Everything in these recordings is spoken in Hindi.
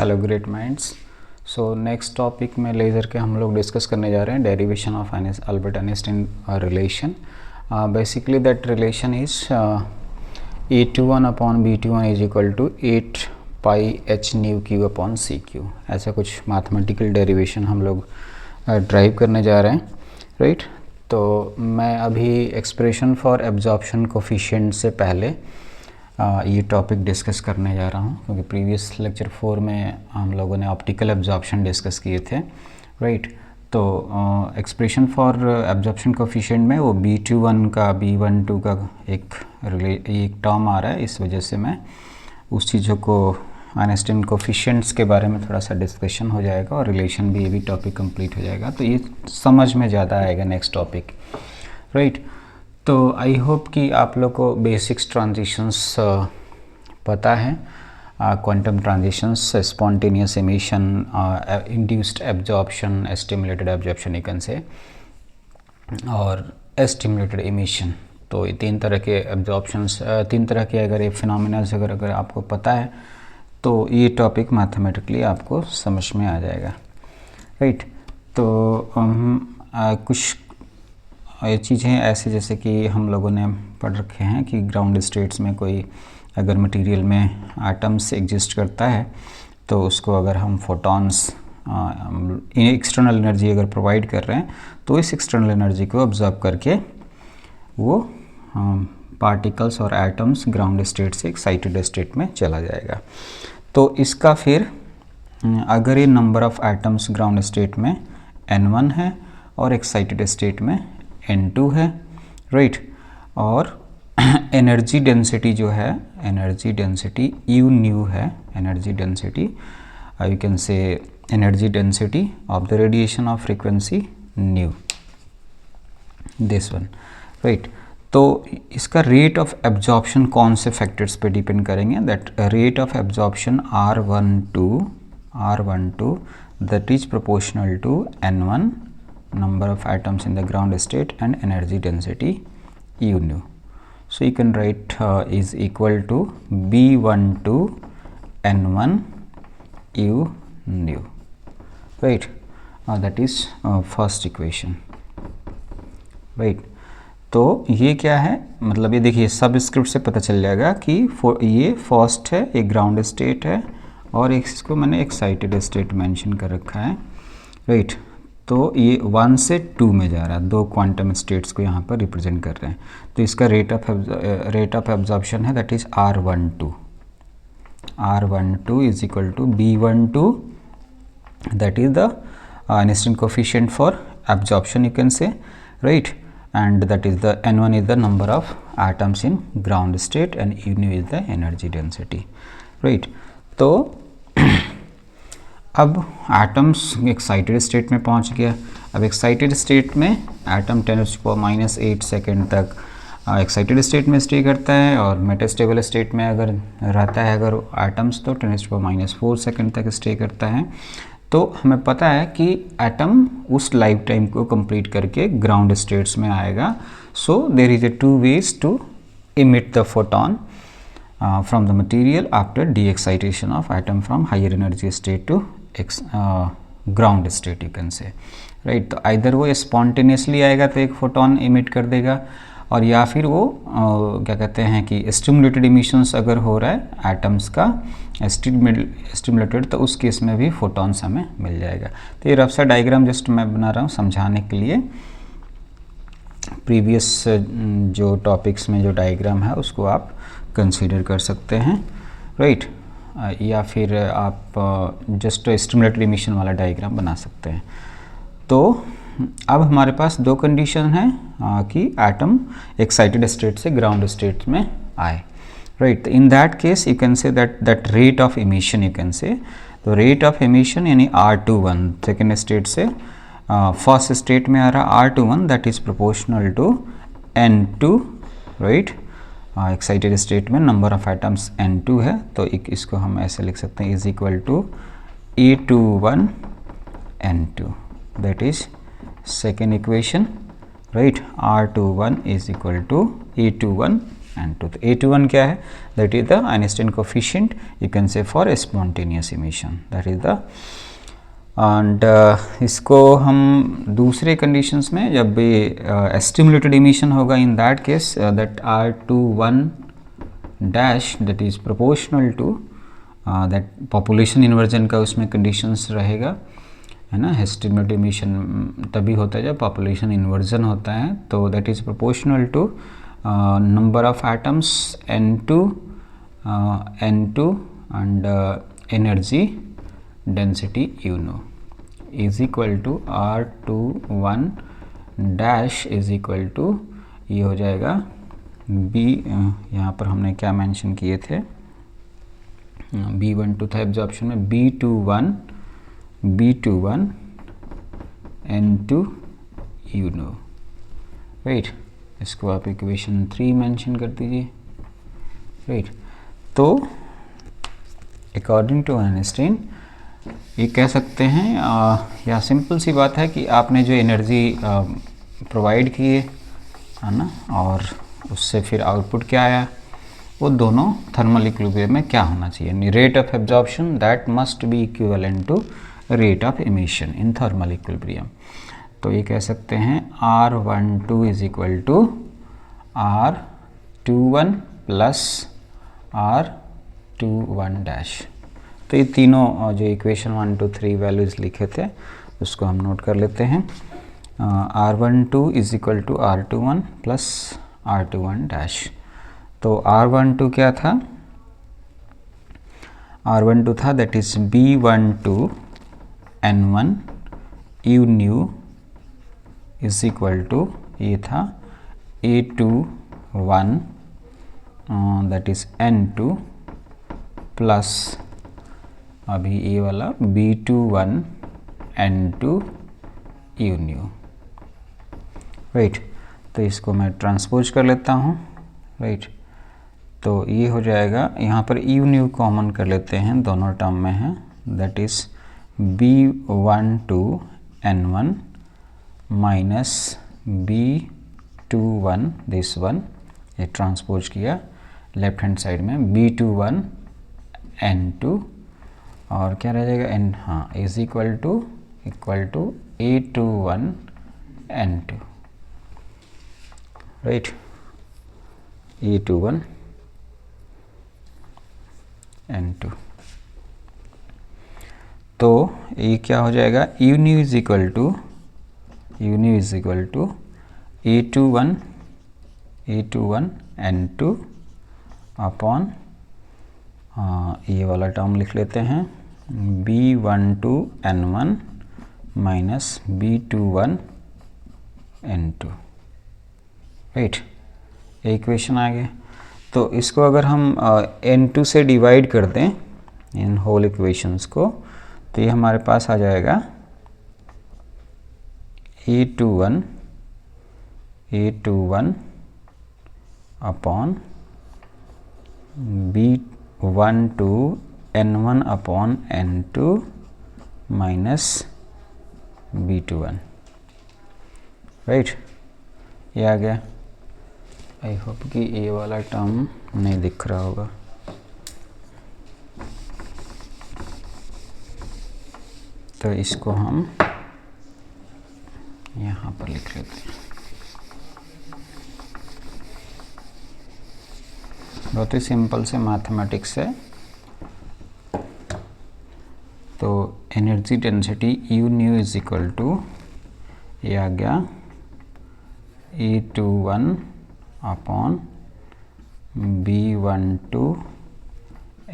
Hello great minds. So next topic में लेज़र के हम लोग डिस्कस करने जा रहे हैं derivation of Albert Einstein relation. Basically that relation is E21 upon B21 is equal to 8 pi h nu cube upon c cube. ऐसा कुछ मैथमेटिकल डेरिवेशन हम लोग ड्राइव करने जा रहे हैं, राइट। तो मैं अभी एक्सप्रेशन फॉर एब्जॉर्प्शन कोफिशिएंट से पहले ये टॉपिक डिस्कस करने जा रहा हूँ, क्योंकि प्रीवियस लेक्चर 4 में हम लोगों ने ऑप्टिकल एब्जॉर्प्शन डिस्कस किए थे, राइट। तो एक्सप्रेशन फॉर एब्जॉर्प्शन कोफिशिएंट में वो B21 का B12 का एक टर्म आ रहा है, इस वजह से मैं उस चीज़ों को आइंस्टाइन कोफिशिएंट्स के बारे में थोड़ा सा डिस्कशन हो जाएगा और रिलेशन भी, ये भी टॉपिक कंप्लीट हो जाएगा, तो ये समझ में ज़्यादा आएगा नेक्स्ट टॉपिक, राइट। तो आई होप कि आप लोग को बेसिक्स ट्रांजिशंस पता है, quantum transitions, spontaneous emission, induced absorption, stimulated absorption एक से, और स्टिमुलेटेड एमिशन। तो ये तीन तरह के एब्जॉर्प्शंस, तीन तरह के अगर ये फिनोमेनास अगर आपको पता है तो ये टॉपिक मैथमेटिकली आपको समझ में आ जाएगा, राइट। तो कुछ ये चीज़ें ऐसे जैसे कि हम लोगों ने पढ़ रखे हैं कि ग्राउंड स्टेट्स में कोई अगर मटेरियल में एटम्स एग्जिस्ट करता है तो उसको अगर हम फोटॉन्स एक्सटर्नल एनर्जी अगर प्रोवाइड कर रहे हैं तो इस एक्सटर्नल एनर्जी को ऑब्जर्व करके वो पार्टिकल्स और एटम्स ग्राउंड स्टेट से एक्साइटेड स्टेट में चला जाएगा। तो इसका फिर अगर ये number of atoms ground state में n1 है और एक्साइटेड स्टेट में n2 है, राइट। और एनर्जी डेंसिटी जो है, एनर्जी डेंसिटी u न्यू है, एनर्जी डेंसिटी यू कैन से energy density of the radiation of frequency new, this one, right. तो इसका रेट ऑफ एब्जॉर्प्शन कौन से फैक्टर्स पे डिपेंड करेंगे, that rate of absorption R12 that is proportional to n1 number of atoms in the ground state and energy density u nu. So you can write is equal to B12 n1 u nu, right. That is first equation, right. तो ये क्या है, मतलब ये देखिए सबस्क्रिप्ट से पता चल जाएगा कि ये फर्स्ट है, एक ग्राउंड स्टेट है और इसको मैंने एक्साइटेड स्टेट मेंशन कर रखा है, राइट। तो ये 1 से 2 में जा रहा है, दो क्वांटम स्टेट्स को यहाँ पर रिप्रेजेंट कर रहे हैं। तो इसका रेट ऑफ एब्जॉर्प्शन है that is R12 is equal to B12, that is the Einstein coefficient for absorption you can say, right. and that is the n1 is the number of atoms in ground state and u nu is the energy density, right. तो अब एटम्स एक्साइटेड स्टेट में पहुंच गया। अब एक्साइटेड स्टेट में एटम 10⁻⁸ सेकेंड तक एक्साइटेड स्टेट में स्टे करता है और मेटास्टेबल स्टेट में अगर रहता है अगर एटम्स तो 10⁻⁴ सेकेंड तक स्टे करता है। तो हमें पता है कि एटम उस लाइफ टाइम को कंप्लीट करके ग्राउंड स्टेट्स में आएगा। So there is a 2 ways to emit the photon from the material after de excitation of atom from higher energy state to ground state you can say, right. तो आइदर वो स्पॉन्टेनियसली आएगा तो एक फोटोन इमिट कर देगा, और या फिर वो क्या कहते हैं कि स्टिमुलेटेड इमिशंस अगर हो रहा है एटम्स का स्टिमुलेटेड, तो उस केस में भी फोटॉन्स हमें मिल जाएगा। तो ये रफ सा डायग्राम जस्ट मैं बना रहा हूँ समझाने के लिए। प्रीवियस जो टॉपिक्स में जो डायग्राम है उसको आप कंसीडर कर सकते हैं, राइट। या फिर आप जस्ट स्टिमुलेटेड इमिशन वाला डायग्राम बना सकते हैं। तो अब हमारे पास दो कंडीशन है कि एटम एक्साइटेड स्टेट से ग्राउंड स्टेट में आए, right. In that case you can say that rate of emission you can say, तो रेट ऑफ इमिशन यानी R21 सेकेंड स्टेट से फर्स्ट स्टेट में आ रहा R21 that is proportional to n2, right. Excited state में नंबर ऑफ एटम्स n2 है, तो इसको हम ऐसे लिख सकते हैं is equal to E21 n2, that is second equation, right. R21 is equal to E21 N2. तो A21 क्या है? That is the Einstein coefficient you can से for spontaneous emission, that is the end इसको हम दूसरे कंडीशंस में जब भी स्टिमुलेटेड इमिशन होगा, in that case that R21 dash that is proportional to that population inversion का उसमें कंडीशंस रहेगा, है ना. स्टिमुलेटेड इमिशन तभी होता है जब पॉपुलेशन इन्वर्जन होता है. तो that is proportional to number of atoms N2 and energy density you know is equal to R21 dash is equal to, ये हो जाएगा B, यहाँ पर हमने क्या मेंशन किए थे, B12 था एब्जॉर्प्शन में, B21 N2 you know, right. इसको आप इक्वेशन 3 मेंशन कर दीजिए, राइट. तो अकॉर्डिंग टू आइंस्टाइन ये कह सकते हैं या सिंपल सी बात है कि आपने जो एनर्जी प्रोवाइड की है ना, और उससे फिर आउटपुट क्या आया, वो दोनों थर्मल इक्विलिब्रियम में क्या होना चाहिए. Rate of absorption that must be equivalent to rate of emission in thermal equilibrium. तो ये कह सकते हैं R12 is equal to R21 plus R21 dash. तो ये तीनों जो इक्वेशन 1 2 3 वैल्यूज़ लिखे थे उसको हम नोट कर लेते हैं. R12 is equal to R21 plus R21 dash. तो R12 क्या था, R12 था that is B12 N1 u nu is equal to, ये था A21 that is N2 plus अभी ये वाला B21 N2 you new, right. तो इसको मैं ट्रांसपोज कर लेता हूँ, राइट. तो ये हो जाएगा, यहाँ पर यू न्यू कॉमन कर लेते हैं, दोनों टर्म में है, that is B12 N1 minus B21 this one, ये ट्रांसपोज किया लेफ्ट हैंड साइड में, B21 N2 और क्या रह जाएगा N, हाँ, is equal to A21 N2, right. A21 N2. तो ये क्या हो जाएगा, u nu is equal to A21 N2 upon ये वाला टर्म लिख लेते हैं B12 N1 minus B21 N2, right. Equation आ गया. तो इसको अगर हम N2 से डिवाइड कर दें इन होल इक्वेशंस को, तो ये हमारे पास आ जाएगा A21 upon B12 N1 upon N2 minus B21, right. ये आ गया. आई होप कि ये वाला टर्म नहीं दिख रहा होगा. तो इसको हम यहाँ पर लिख लेते हैं. बहुत ही सिंपल से मैथमेटिक्स है. तो energy density u nu is equal to, ये आ गया A21 upon B12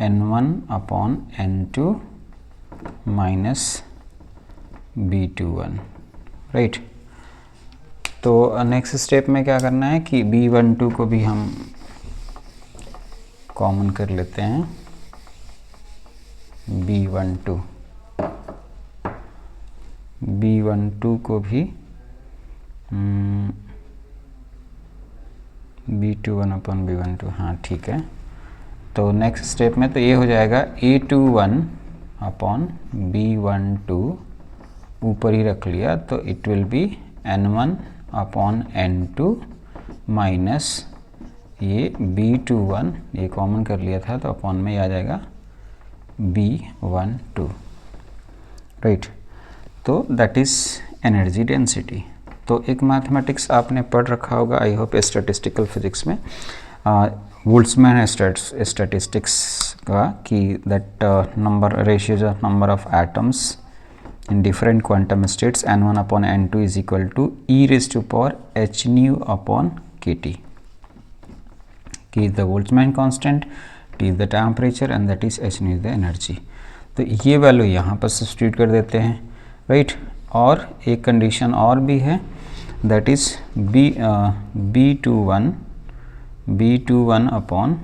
N1 upon N2 minus B21, right. तो नेक्स्ट स्टेप में क्या करना है कि B12 को भी हम कॉमन कर लेते हैं. B12 को भी B21 अपॉन B12, हाँ ठीक है. तो नेक्स्ट स्टेप में तो ये हो जाएगा A21 अपॉन B12 ऊपर ही रख लिया, तो it will be N1 upon N2 minus ये B21 ये कॉमन कर लिया था तो अपॉन में आ जाएगा B12, राइट। तो दैट इज़ एनर्जी डेंसिटी। तो एक मैथमेटिक्स आपने पढ़ रखा होगा आई होप स्टैटिस्टिकल फिजिक्स में, बोल्ट्जमैन स्टैटिस्टिक्स का, कि that number ratios of number of atoms in different quantum states n1 upon n2 is equal to e raised to power h nu upon kt. K is the Boltzmann constant, T is the temperature and that is h nu is the energy. तो ये वैल्यू यहाँ पर सब्स्टिट्यूट कर देते हैं, राइट। और एक कंडीशन और भी है, that is B21 upon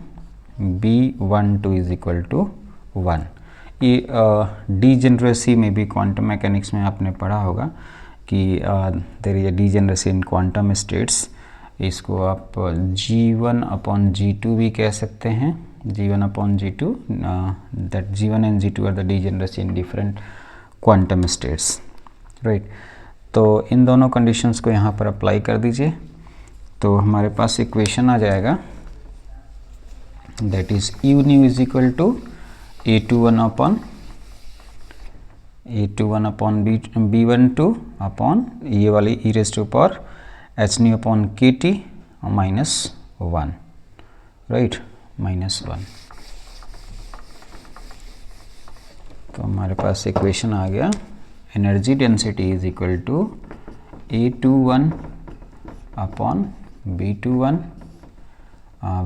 B12 is equal to 1। ये डीजेनरेसी में भी क्वांटम मैकेनिक्स में आपने पढ़ा होगा कि there is a degeneracy in quantum states. इसको आप G1 अपॉन G2 भी कह सकते हैं, G1 upon G2, that G1 and G2 are the degeneracy in different quantum states, right. तो इन दोनों कंडीशंस को यहाँ पर अप्लाई कर दीजिए तो हमारे पास इक्वेशन आ जाएगा, that is U nu is equal to A21 upon B12 upon ये वाली e raise to power h nu upon kt minus 1, right, minus 1। तो हमारे पास इक्वेशन आ गया, energy density is equal to A21 upon B21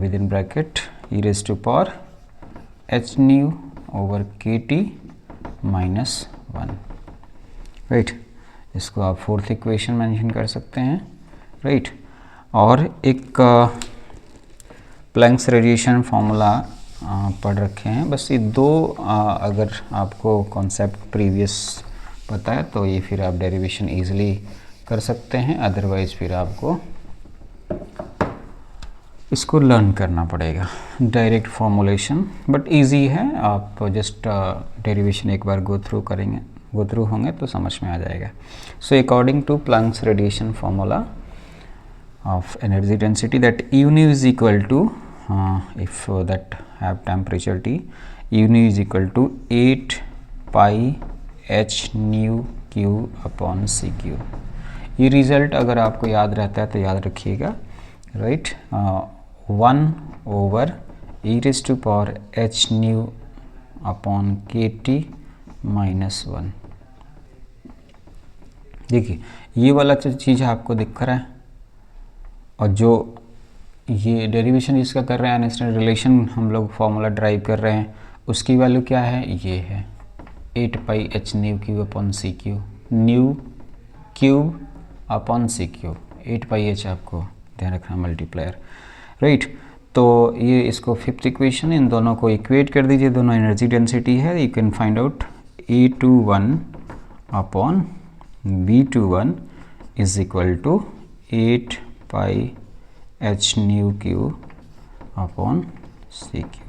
with in bracket e raise to power h nu over kt minus 1, right. इसको आप फोर्थ इक्वेशन मेंशन कर सकते हैं, राइट। और एक प्लैंक्स रेडिएशन फार्मूला पढ़ रखे हैं, बस ये दो अगर आपको कॉन्सेप्ट प्रीवियस पता है तो ये फिर आप डेरिवेशन इजीली कर सकते हैं, अदरवाइज फिर आपको इसको लर्न करना पड़ेगा। डायरेक्ट फॉर्मुलेशन बट इजी है, आप जस्ट डेरिवेशन एक बार गो थ्रू होंगे तो समझ में आ जाएगा। So according to Planck's radiation formula of energy density, that U nu is equal to if that have temperature T, U nu is equal to 8 pi h nu q upon CQ। ये रिजल्ट अगर आपको याद रहता है तो याद रखिएगा, right. 1 over e raise to power h nu upon kt minus 1। देखिए ये वाला चीज़ आपको दिख रहा है, और जो ये डेरिवेशन इसका कर रहे हैं, आइंस्टाइन रिलेशन हम लोग फॉर्मूला ड्राइव कर रहे हैं, उसकी वैल्यू क्या है, ये है 8 pi h nu cube upon c cube, nu cube upon c cube, 8 pi h आपको ध्यान रखना मल्टीप्लायर, राइट। तो ये इसको फिफ्थ इक्वेशन, इन दोनों को इक्वेट कर दीजिए, दोनों एनर्जी डेंसिटी है। You can find out A21 upon B21 is equal to 8 pi h nu cube upon c cube.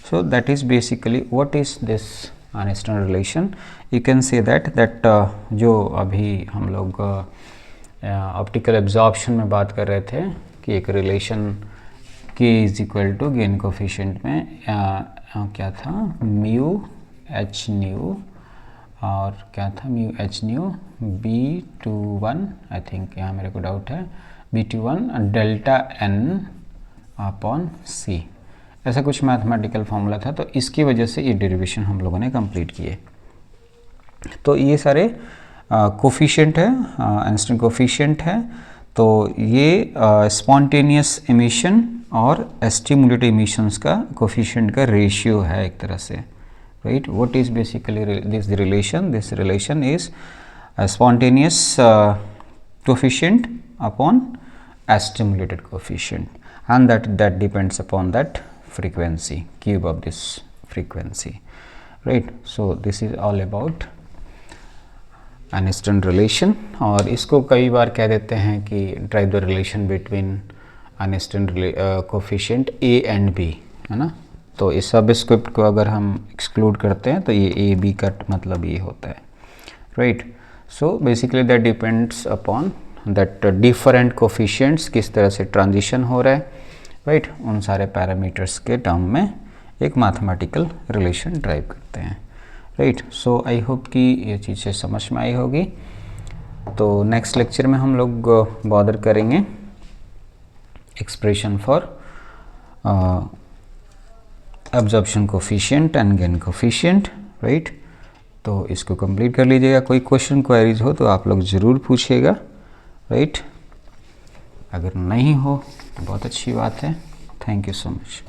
So that is basically what is this Einstein relation. You can say that जो अभी हम लोग ऑप्टिकल एब्जॉर्प्शन में बात कर रहे थे कि एक relation K is equal to gain coefficient में क्या था, म्यू h न्यू, और क्या था mu h nu B21, I think यहाँ मेरे को डाउट है, B21 delta n upon c, ऐसा कुछ मैथमेटिकल फॉर्मूला था। तो इसकी वजह से ये डेरिवेशन हम लोगों ने कंप्लीट किए। तो ये सारे कोफिशिएंट है, आइंस्टाइन कोफिशिएंट है। तो ये स्पॉन्टेनियस एमिशन और स्टिमुलेटेड एमिशंस का कोफिशिएंट का रेशियो है एक तरह से, right. What is basically this relation, this relation is spontaneous coefficient upon stimulated coefficient, and that depends upon that frequency, cube of this frequency, right। So this is all about Einstein relation, और इसको कई बार कह देते हैं कि drive the relation between Einstein coefficient A and B, है ना। तो इस सब स्क्रिप्ट को अगर हम एक्सक्लूड करते हैं तो ये A B का मतलब ये होता है, right. So basically that depends upon that different coefficients किस तरह से ट्रांजिशन हो रहा है, राइट, उन सारे पैरामीटर्स के टर्म में एक मैथमेटिकल रिलेशन ड्राइव करते हैं, राइट। सो आई होप कि ये चीज़ें समझ में आई होगी। तो नेक्स्ट लेक्चर में हम लोग बॉदर करेंगे expression for absorption coefficient and gain coefficient, right. तो इसको कंप्लीट कर लीजिएगा। कोई क्वेश्चन क्वेरीज हो तो आप लोग ज़रूर पूछिएगा, राइट। अगर नहीं हो तो बहुत अच्छी बात है। Thank you so much.